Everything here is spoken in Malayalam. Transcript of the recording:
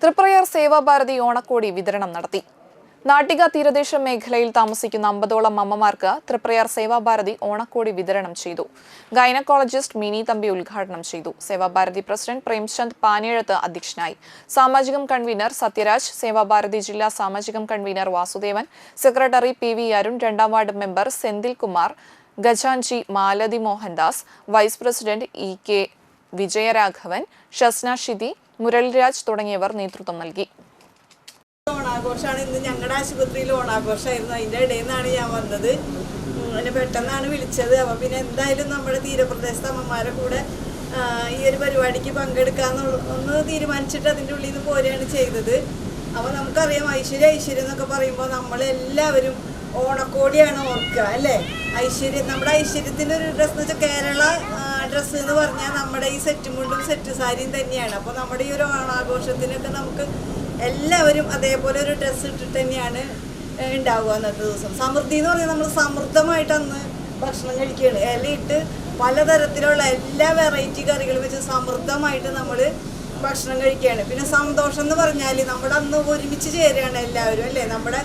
തൃപ്രയാർ സേവാഭാരതി ഓണക്കോടി വിതരണം നടത്തി. നാട്ടിക തീരദേശ മേഖലയിൽ താമസിക്കുന്ന 50ഓളം അമ്മമാർക്ക് തൃപ്രയാർ സേവാഭാരതി ഓണക്കോടി വിതരണം ചെയ്തു. ഗൈനക്കോളജിസ്റ്റ് മിനി തമ്പി ഉദ്ഘാടനം ചെയ്തു. സേവാഭാരതി പ്രസിഡന്റ് പ്രേംചന്ദ് പാനിയഴത്ത് അധ്യക്ഷനായി. സാമാജികം കൺവീനർ സത്യരാജ്, സേവാഭാരതി ജില്ലാ സാമാജികം convener Vasudevan, secretary P V Arun, 2ാം വാർഡ് മെമ്പർ സെന്തിൽ കുമാർ, ഖജാൻജി Malathi Mohandas, vice president E K Vijayaraghavan, Shasna Shithi, Muraliraj തുടങ്ങിയവർ നേതൃത്വം നൽകി. ഓണാഘോഷമാണ് ഇന്ന്. ഞങ്ങളുടെ ആശുപത്രിയിൽ ഓണാഘോഷമായിരുന്നു. അതിൻ്റെ ഇടയിൽ നിന്നാണ് ഞാൻ വന്നത്. എന്നെ പെട്ടെന്നാണ് വിളിച്ചത്. അപ്പം പിന്നെ എന്തായാലും നമ്മുടെ തീരപ്രദേശത്തെ അമ്മമാരെ കൂടെ ഈ ഒരു പരിപാടിക്ക് പങ്കെടുക്കാമെന്ന് തീരുമാനിച്ചിട്ട് അതിൻ്റെ ഉള്ളിൽ നിന്ന് പോരുകയാണ് ചെയ്തത്. അപ്പോൾ നമുക്കറിയാം, ഐശ്വര്യം എന്നൊക്കെ പറയുമ്പോൾ നമ്മളെല്ലാവരും ഓണക്കോടിയാണ് ഓർക്കുക, അല്ലേ? ഐശ്വര്യം, നമ്മുടെ ഐശ്വര്യത്തിൻ്റെ ഒരു ഡ്രസ്സ് എന്ന് വെച്ചാൽ കേരള ഡ്രസ്സ് എന്ന് പറഞ്ഞാൽ നമ്മുടെ ഈ സെറ്റ് മുണ്ടും സെറ്റ് സാരിയും തന്നെയാണ്. അപ്പോൾ നമ്മുടെ ഈ ഒരു ഓണാഘോഷത്തിനൊക്കെ നമുക്ക് എല്ലാവരും അതേപോലെ ഒരു ഡ്രസ്സ് ഇട്ടിട്ട് തന്നെയാണ് ഉണ്ടാവുക. അന്നത്തെ ദിവസം സമൃദ്ധി എന്ന് പറഞ്ഞാൽ നമ്മൾ സമൃദ്ധമായിട്ട് അന്ന് ഭക്ഷണം കഴിക്കുകയാണ്. ഇലയിട്ട് പലതരത്തിലുള്ള എല്ലാ വെറൈറ്റി കറികളും വെച്ച് സമൃദ്ധമായിട്ട് നമ്മൾ ഭക്ഷണം കഴിക്കുകയാണ്. പിന്നെ സന്തോഷം എന്ന് പറഞ്ഞാൽ നമ്മൾ അന്ന് ഒരുമിച്ച് ചേരുകയാണ് എല്ലാവരും, അല്ലേ? നമ്മുടെ